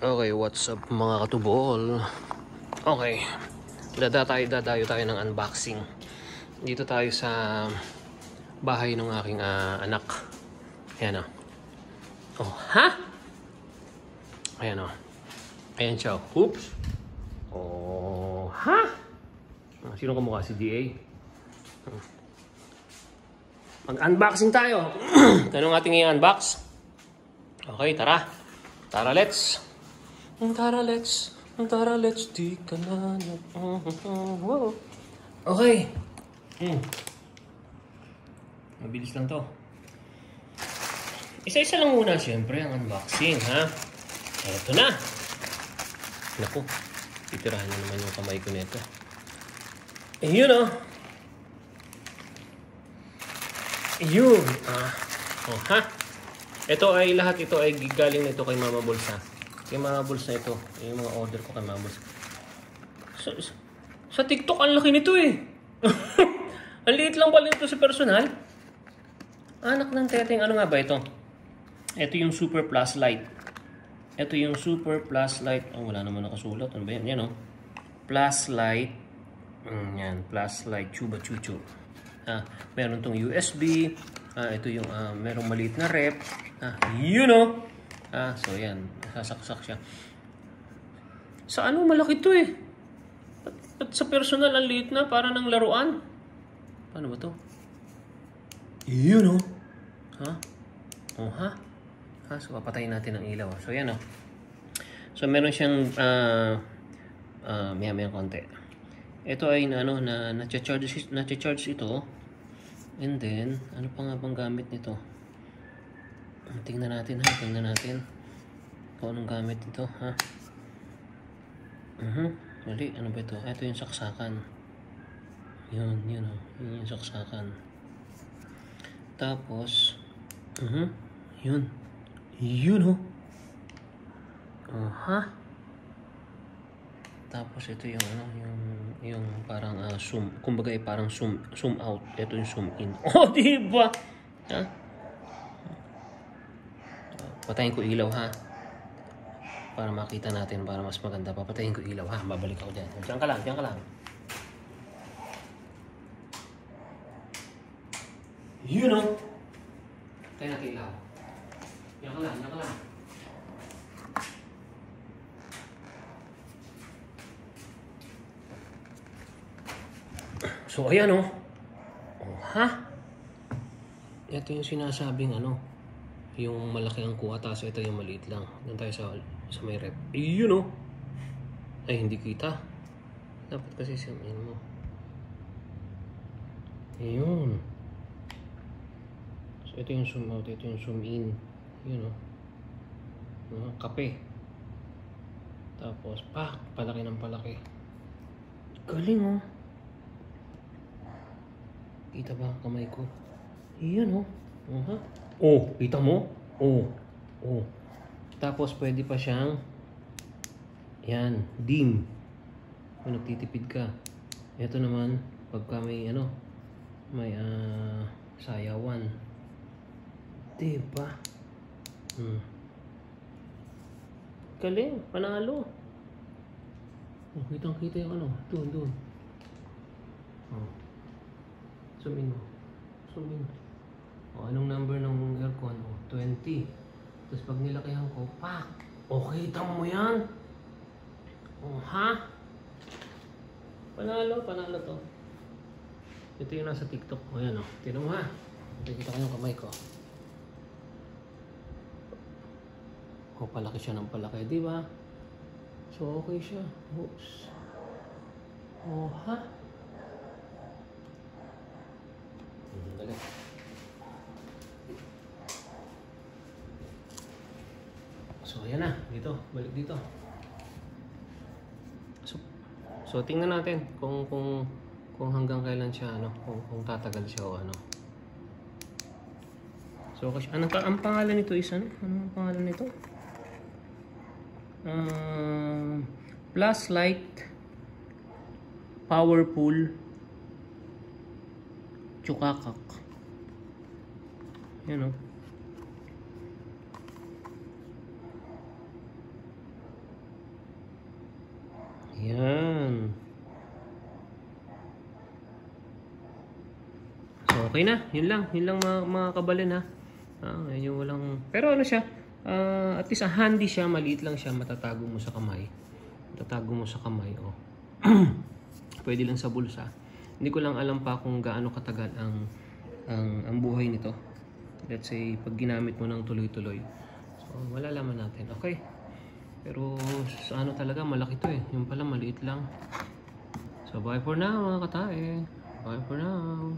Okay, what's up mga katubol? Okay, dadayo tayo ng unboxing. Dito tayo sa bahay ng aking anak. Ayan o. Oh, ha? Ayan o. Ayan siya. Oops. Oh, ha? Sino kamukha? Si DA? Mag-unboxing tayo. Anong ating i-unbox? Okay, tara. Tara, let's. Tara, let's, di ka na. Wow. Okay. Mabilis lang to. Isa-isa lang muna siyempre ang unboxing, ha? Eto na. Naku, titirahan na naman yung kamay ko nito. Yun o. Yun. Oh, ha? Lahat ito ay galing nito kay Mama Bulsa. Kay Mama Bulsa ito. Yung mga order ko kay Mama Bulsa. Sa TikTok, ang laki nito eh. Ang liit lang pala nito sa personal. Anak ng teteng, ano nga ba ito? Ito yung Super Plus Light. Ito yung Super Plus Light. Oh, wala naman nakasulat. Ano ba yan? Yan o. Plus Light. Yan. Plus Light. Chuba Chuchu. Meron tong USB. Ito yung merong maliit na rep. You know. So yan. Sasaksak siya. Sa ano malaki to eh. At sa personal ang liit na. Para ng laruan. Paano ba to? You know. Oh ha? So papatayin natin ang ilaw. So yan o. So meron siyang maya konti. Ito ay na-charge ito. And then, ano pa nga bang gamit nito? Tingnan natin ha. Tingnan natin kung anong gamit nito ha. Mali, ano ba ito? Ito yung saksakan. Yun o. Yun yung saksakan. Tapos, yun. Yun o. Tapos ito yung yung parang zoom, kumbaga ay parang zoom out. Ito yung zoom in. Oh, di ba? Patayin ko ilaw ha. Para makita natin, para mas maganda. Papatayin ko ilaw ha. Babalik ako diyan. Diyan ka lang, diyan ka lang. You know. Tayo natin ilaw. Diyan ka lang, diyan ka lang. So, ayan o. Ha? Ito yung sinasabing yung malaki ang kuha, tapos ito yung maliit lang. Doon tayo sa may rep. Yun o. Ay, hindi kita. Dapat kasi samayin mo. Yun. So, ito yung zoom out, ito yung zoom in. Yun o. Kape. Tapos, palaki ng palaki. Galing o. Kita ba ang kamay ko? Iyan o. Oh, kita mo? Oh. Tapos pwede pa siyang yan, dim. Kung nagtitipid ka. Ito naman, pagka may may sayawan. Diba? Galing, panalo. Kitang-kita yung doon. Zoom in mo. Zoom in. Anong number ng aircon? 20. Tapos pag nilakihan ko, kita mo yan? Ha? Panalo to. Ito yung nasa TikTok. Ayan o. Tinan mo ha. Nakikita ko yung kamay ko. Palaki siya ng palaki. Diba? So okay siya. Oops. Ha? Dali. So ayan na, balik dito. So tingnan natin kung hanggang kailan siya kung tatagal siya o ano. So kasi ang pangalan nito is ano? Ano ang pangalan nito? Plus Light Powerful Chukakak. Yan o. Okay na, yun lang mga kabalin ha. Medyo walang, pero ano siya, at least handy siya, maliit lang siya, matatago mo sa kamay. Oh. Pwede lang sa bulsa. Hindi ko lang alam pa kung gaano katagal ang buhay nito. Let's say, pag ginamit mo ng tuloy-tuloy. So, malalaman natin. Okay. Pero, sa ano talaga, malaki to eh. Yung pala, maliit lang. So, bye for now, mga katae. Bye for now.